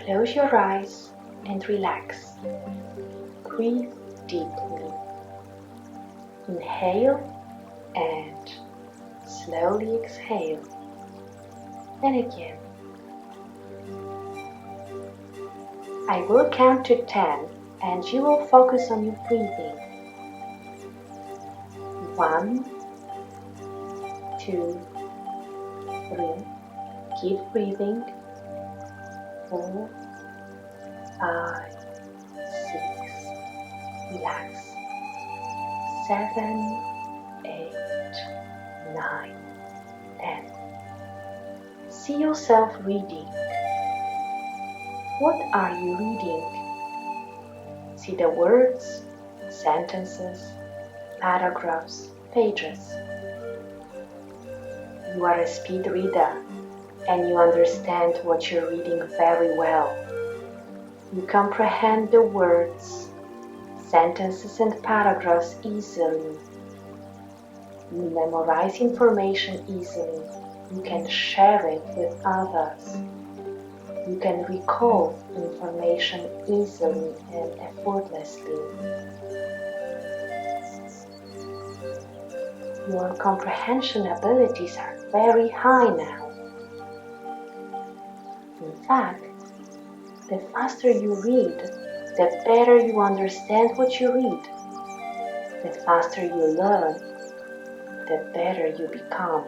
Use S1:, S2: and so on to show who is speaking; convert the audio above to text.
S1: Close your eyes and relax. Breathe deeply. Inhale and slowly exhale. And again. I will count to 10 and you will focus on your breathing. 1, 2, 3. Keep breathing. 4, 5, 6. Relax. 7, 8, 9, 10. See yourself reading. What are you reading? See the words, sentences, paragraphs, pages. You are a speed reader and you understand what you're reading very well. You comprehend the words, sentences and paragraphs easily. You memorize information easily. You can share it with others. You can recall information easily and effortlessly. Your comprehension abilities are very high now. In fact, the faster you read, the better you understand what you read. The faster you learn, the better you become.